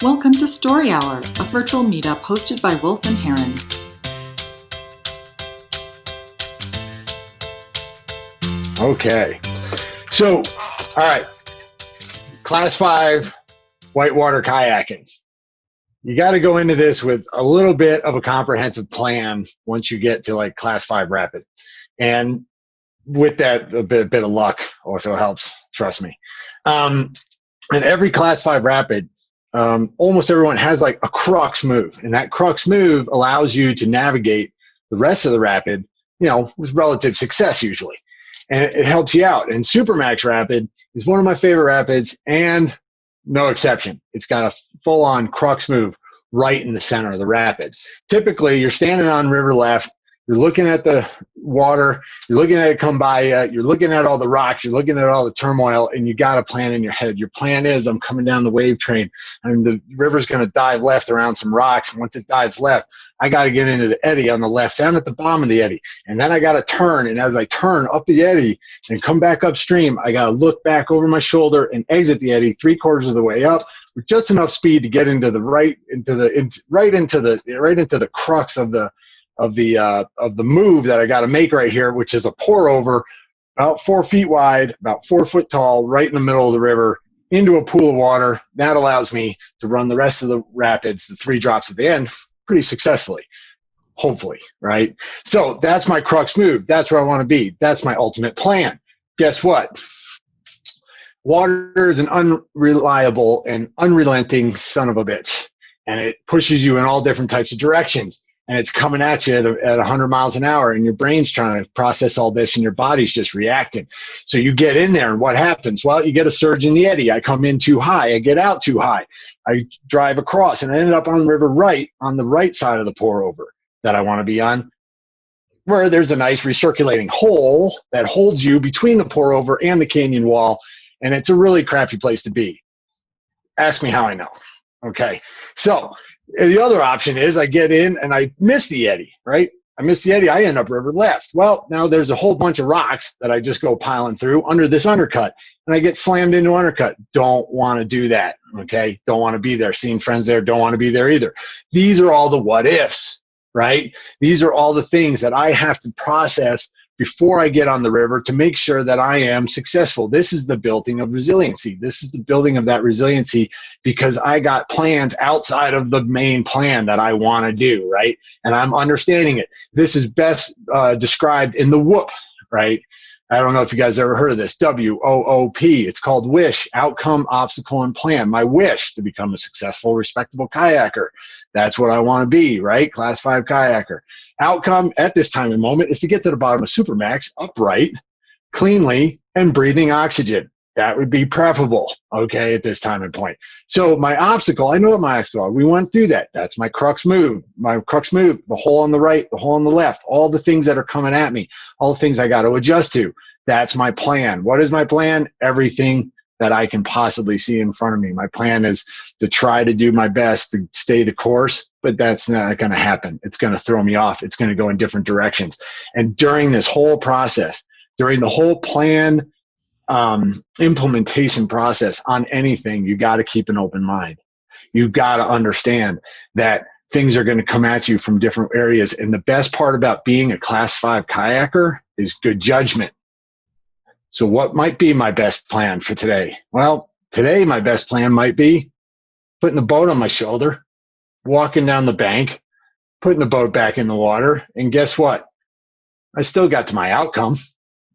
Welcome to Story Hour, a virtual meetup hosted by Wolf and Heron. Okay. So, all right. Class 5 whitewater kayaking. You got to go into this with a little bit of a comprehensive plan once you get to like Class 5 rapid. And with that, a bit of luck also helps, trust me. And every Class 5 rapid, almost everyone has like a crux move. And that crux move allows you to navigate the rest of the rapid, with relative success usually. And it helps you out. And Supermax Rapid is one of my favorite rapids, and no exception. It's got a full-on crux move right in the center of the rapid. Typically, you're standing on river left, you're looking at the water, you're looking at it come by you, you're looking at all the rocks, you're looking at all the turmoil, and you got a plan in your head. Your plan is, I'm coming down the wave train, and the river's going to dive left around some rocks, and once it dives left, I got to get into the eddy on the left down at the bottom of the eddy. And then I got to turn. And as I turn up the eddy and come back upstream, I got to look back over my shoulder and exit the eddy 3/4 of the way up with just enough speed to get into the right into the crux of the move that I got to make right here, which is a pour over about 4 feet wide, about 4 foot tall, right in the middle of the river into a pool of water. That allows me to run the rest of the rapids, the 3 drops at the end, pretty successfully, hopefully, right? So that's my crux move. That's where I want to be. That's my ultimate plan. Guess what? Water is an unreliable and unrelenting son of a bitch, and it pushes you in all different types of directions, and it's coming at you at 100 miles an hour, and your brain's trying to process all this, and your body's just reacting. So you get in there, and what happens? Well, you get a surge in the eddy. I come in too high. I get out too high. I drive across, and I ended up on the river right, on the right side of the pour over that I want to be on, where there's a nice recirculating hole that holds you between the pour over and the canyon wall, and it's a really crappy place to be. Ask me how I know. Okay, so the other option is I get in and I miss the eddy, right? I miss the eddy, I end up river left. Well, now there's a whole bunch of rocks that I just go piling through under this undercut, and I get slammed into undercut. Don't want to do that, okay? Don't want to be there. Seeing friends there, don't want to be there either. These are all the what ifs, right? These are all the things that I have to process before I get on the river to make sure that I am successful. This is the building of resiliency. This is the building of that resiliency because I got plans outside of the main plan that I want to do, right? And I'm understanding it. This is best described in the WOOP, right? I don't know if you guys ever heard of this, WOOP. It's called WISH, Outcome, Obstacle, and Plan. My wish to become a successful, respectable kayaker. That's what I want to be, right? Class 5 kayaker. Outcome at this time and moment is to get to the bottom of Supermax upright, cleanly, and breathing oxygen. That would be preferable, okay, at this time and point. So my obstacle, I know what my obstacle are. We went through that. That's my crux move. My crux move, the hole on the right, the hole on the left, all the things that are coming at me, all the things I got to adjust to. That's my plan. What is my plan? Everything that I can possibly see in front of me. My plan is to try to do my best to stay the course, but that's not going to happen. It's going to throw me off. It's going to go in different directions. And during this whole process, during the whole plan implementation process on anything, you got to keep an open mind. You got to understand that things are going to come at you from different areas. And the best part about being a Class 5 kayaker is good judgment. So what might be my best plan for today? Well, today my best plan might be putting the boat on my shoulder, walking down the bank, putting the boat back in the water, and guess what? I still got to my outcome.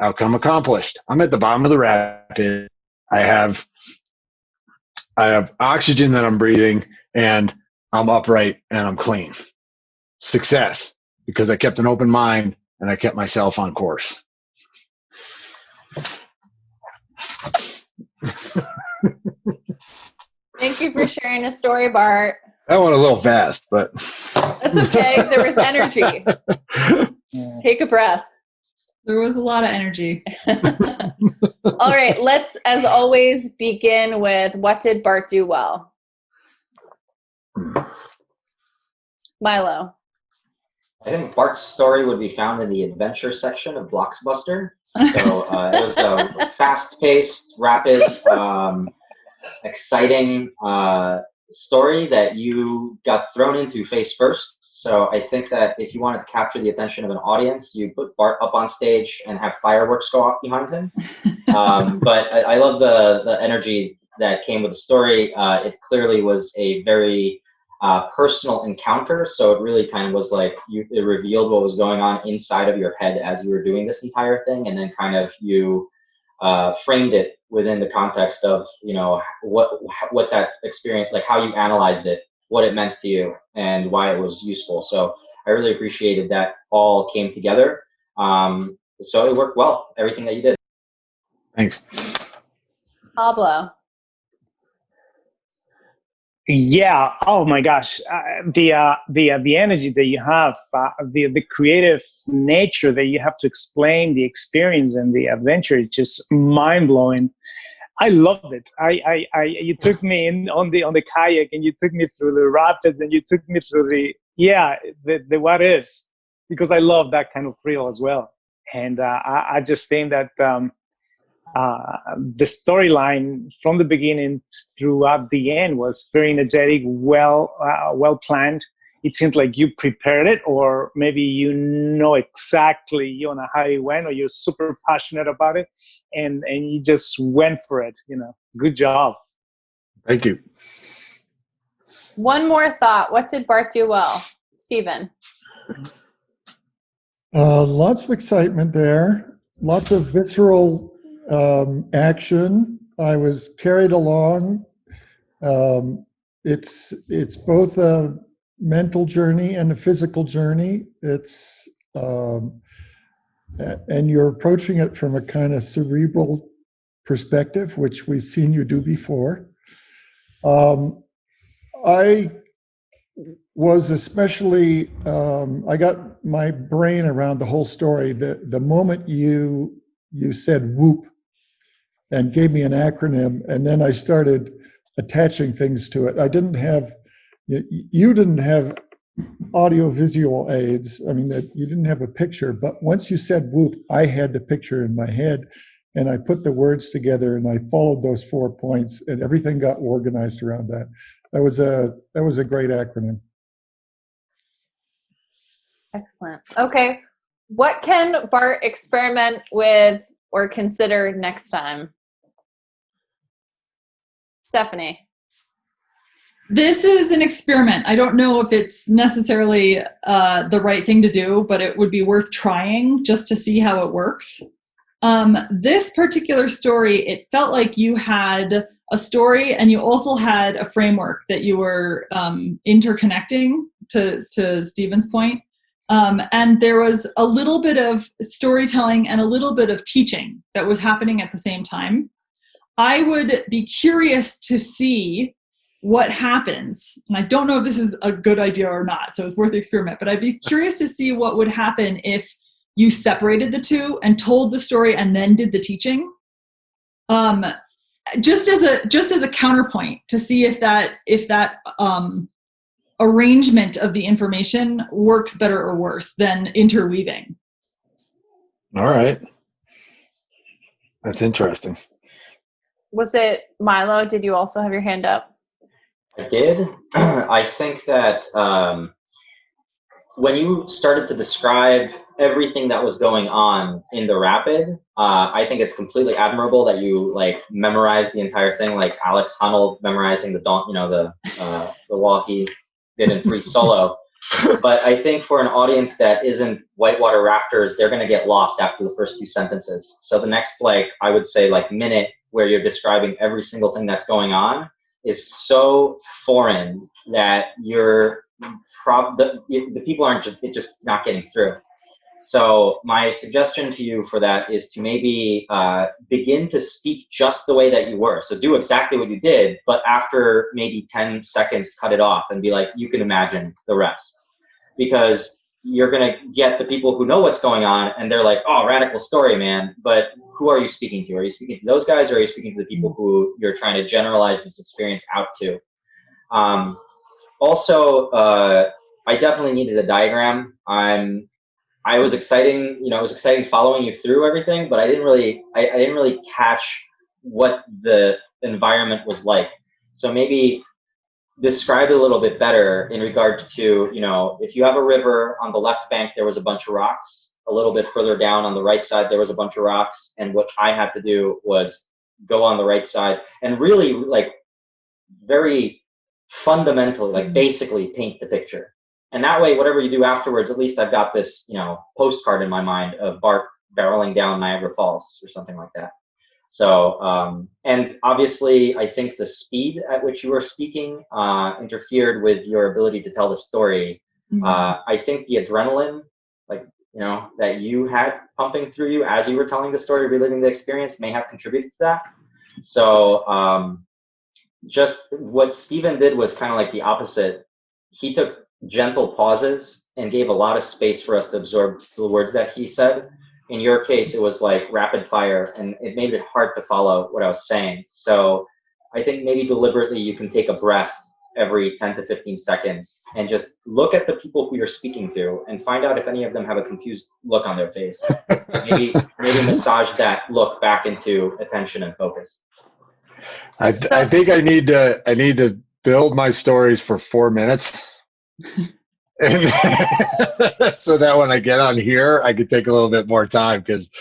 Outcome accomplished. I'm at the bottom of the rapid. I have oxygen that I'm breathing, and I'm upright and I'm clean. Success, because I kept an open mind and I kept myself on course. Thank you for sharing a story, Bart. That went a little fast, but that's okay. There was energy. Take a breath. There was a lot of energy. All right, let's, as always, begin with what did Bart do well? Milo. I think Bart's story would be found in the adventure section of Blockbuster. So it was a fast-paced, rapid, exciting story that you got thrown into face first. So I think that if you wanted to capture the attention of an audience, you put Bart up on stage and have fireworks go off behind him. But I love the energy that came with the story. It clearly was a very personal encounter. So it really kind of was like it revealed what was going on inside of your head as you were doing this entire thing, and then kind of you framed it within the context of, you know, what that experience, like how you analyzed it, what it meant to you, and why it was useful. So I really appreciated that all came together. So it worked well, everything that you did. Thanks. Pablo. Yeah. Oh my gosh. The energy that you have, the creative nature that you have to explain the experience and the adventure is just mind blowing. I loved it. You took me in on the kayak, and you took me through the rapids, and you took me through the what ifs, because I love that kind of thrill as well. And I just think that the storyline from the beginning throughout the end was very energetic, well planned. It seems like you prepared it, or maybe you know exactly how it went, or you're super passionate about it, and you just went for it. Good job. Thank you. One more thought. What did Bart do well? Stephen. Lots of excitement there. Lots of visceral action. I was carried along. It's both a mental journey and a physical journey. It's and you're approaching it from a kind of cerebral perspective, which we've seen you do before. I was especially I got my brain around the whole story. The moment you said whoop and gave me an acronym, and then I started attaching things to it. You didn't have audio-visual aids. I mean, that you didn't have a picture, but once you said whoop, I had the picture in my head, and I put the words together, and I followed those 4 points, and everything got organized around that. That was a great acronym. Excellent. Okay. What can Bart experiment with or consider next time? Stephanie. This is an experiment. I don't know if it's necessarily the right thing to do, but it would be worth trying just to see how it works. This particular story, it felt like you had a story and you also had a framework that you were interconnecting, to Stephen's point. And there was a little bit of storytelling and a little bit of teaching that was happening at the same time. I would be curious to see what happens, and I don't know if this is a good idea or not, so it's worth the experiment, but I'd be curious to see what would happen if you separated the two and told the story and then did the teaching. Just as a counterpoint to see if that arrangement of the information works better or worse than interweaving. All right. That's interesting. Was it Milo? Did you also have your hand up? I did. I think that when you started to describe everything that was going on in the rapid, I think it's completely admirable that you memorized the entire thing, like Alex Honnold memorizing the wall he did in free solo. But I think for an audience that isn't whitewater rafters, they're going to get lost after the first 2 sentences. So the next, I would say, minute where you're describing every single thing that's going on is so foreign that the people aren't just not getting through. So my suggestion to you for that is to maybe begin to speak just the way that you were. So do exactly what you did, but after maybe 10 seconds, cut it off and be like, you can imagine the rest. Because you're going to get the people who know what's going on and they're like, oh, radical story, man. But who are you speaking to? Are you speaking to those guys, or are you speaking to the people who you're trying to generalize this experience out to? Also, I definitely needed a diagram. It was exciting following you through everything, but I didn't really catch what the environment was like. So maybe describe it a little bit better in regard to, if you have a river, on the left bank, there was a bunch of rocks. A little bit further down on the right side, there was a bunch of rocks. And what I had to do was go on the right side and really, like, very fundamentally, like, basically paint the picture. And that way, whatever you do afterwards, at least I've got this, postcard in my mind of Bart barreling down Niagara Falls or something like that. So, and obviously, I think the speed at which you were speaking interfered with your ability to tell the story. Mm-hmm. I think the adrenaline, like, that you had pumping through you as you were telling the story, reliving the experience, may have contributed to that. So, just what Stephen did was kind of like the opposite. He took gentle pauses and gave a lot of space for us to absorb the words that he said. In your case, it was like rapid fire, and it made it hard to follow what I was saying. So I think maybe deliberately you can take a breath every 10 to 15 seconds and just look at the people who you're speaking to and find out if any of them have a confused look on their face. maybe massage that look back into attention and focus. I think I need to build my stories for 4 minutes. And so that when I get on here, I could take a little bit more time, because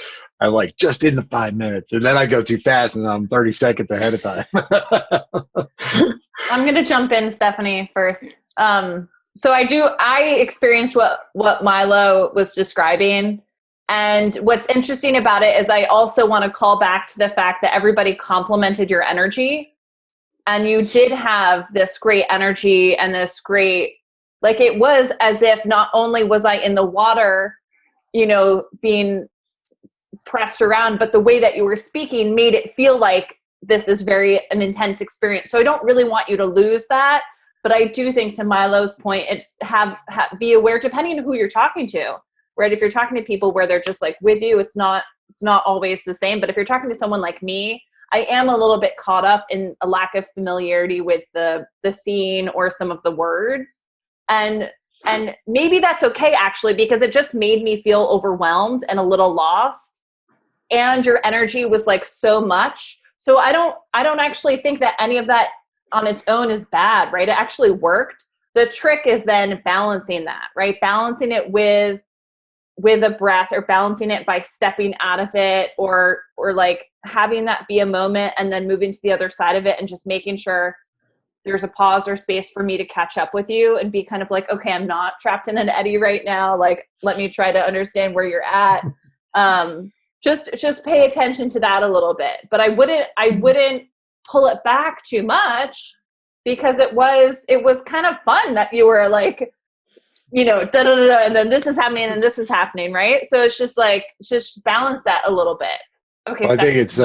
I'm like just in the 5 minutes, and then I go too fast and I'm 30 seconds ahead of time. I'm going to jump in, Stephanie, first. So I experienced what Milo was describing. And what's interesting about it is I also want to call back to the fact that everybody complimented your energy, and you did have this great energy and this great, like, it was as if not only was I in the water, being pressed around, but the way that you were speaking made it feel like this is an intense experience. So I don't really want you to lose that. But I do think, to Milo's point, it's be aware, depending on who you're talking to, right? If you're talking to people where they're just like with you, it's not always the same. But if you're talking to someone like me, I am a little bit caught up in a lack of familiarity with the scene or some of the words. And maybe that's okay, actually, because it just made me feel overwhelmed and a little lost. And your energy was like so much. So I don't actually think that any of that on its own is bad, right? It actually worked. The trick is then balancing that, right? Balancing it with a breath, or balancing it by stepping out of it, or like having that be a moment and then moving to the other side of it, and just making sure there's a pause or space for me to catch up with you and be kind of like, okay, I'm not trapped in an eddy right now. Like, let me try to understand where you're at. Just pay attention to that a little bit, but I wouldn't pull it back too much, because it was kind of fun that you were like, da da da da, and then this is happening and this is happening, right? So it's just like, just balance that a little bit. Okay. Well, I think it's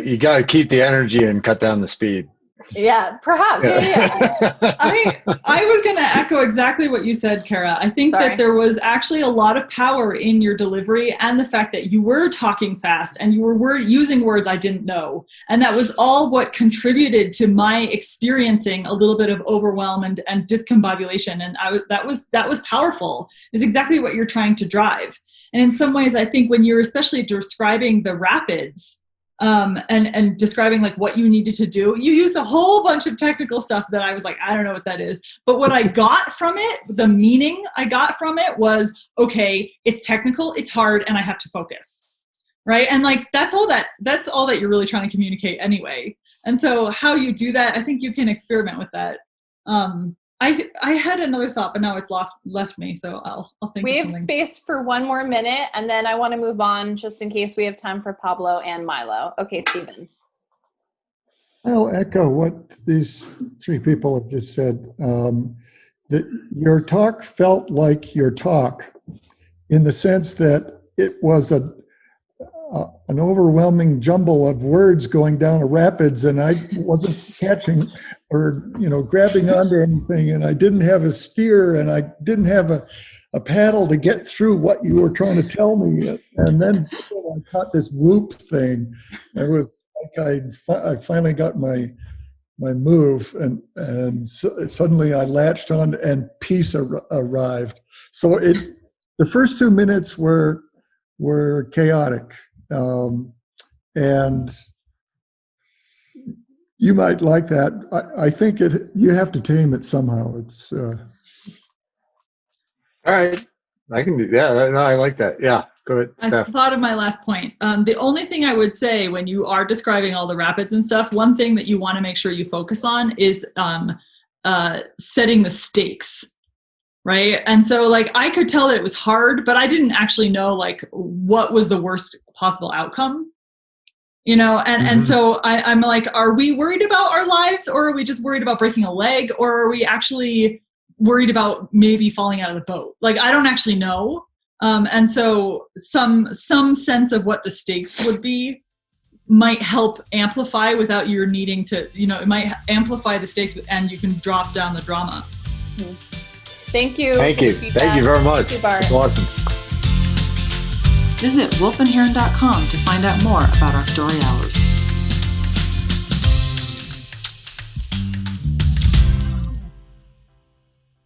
you got to keep the energy and cut down the speed. Yeah, perhaps. Yeah. I was going to echo exactly what you said, Kara. I think that there was actually a lot of power in your delivery, and the fact that you were talking fast and you were using words I didn't know. And that was all what contributed to my experiencing a little bit of overwhelm and discombobulation. And that was powerful. It's exactly what you're trying to drive. And in some ways, I think when you're especially describing the rapids, and describing like what you needed to do, you used a whole bunch of technical stuff that I was like, I don't know what that is. But what I got from it, the meaning I got from it was, okay, it's technical, it's hard, and I have to focus, right? And like, that's all that you're really trying to communicate anyway. And so how you do that, I think you can experiment with that. I had another thought, but now it's left me, so I'll think we of something. have space for one more minute, and then I want to move on just in case we have time for Pablo and Milo. Okay, Stephen. I'll echo what these three people have just said. That your talk felt like your talk, in the sense that it was an overwhelming jumble of words going down a rapids, and I wasn't catching or grabbing onto anything, and I didn't have a steer, and I didn't have a paddle to get through what you were trying to tell me. And then I caught this whoop thing. It was like I finally got my move, and suddenly I latched on, and peace arrived. So the first 2 minutes were chaotic. And You might like that. I think you have to tame it somehow. It's All right. I can do. Yeah, no, I like that. Yeah, go ahead, I Steph. thought of my last point. The only thing I would say when you are describing all the rapids and stuff, one thing that you want to make sure you focus on is setting the stakes, right? And so like I could tell that it was hard, but I didn't actually know like what was the worst possible outcome, you know? And so I'm like, are we worried about our lives, or are we just worried about breaking a leg, or are we actually worried about maybe falling out of the boat? Like, I don't actually know. And so some sense of what the stakes would be might help amplify without you needing to, you know, it might amplify the stakes and you can drop down the drama. Thank you. Thank you. Thank you very much. Thank you, Bart. It's awesome. Visit wolfandheron.com to find out more about our story hours.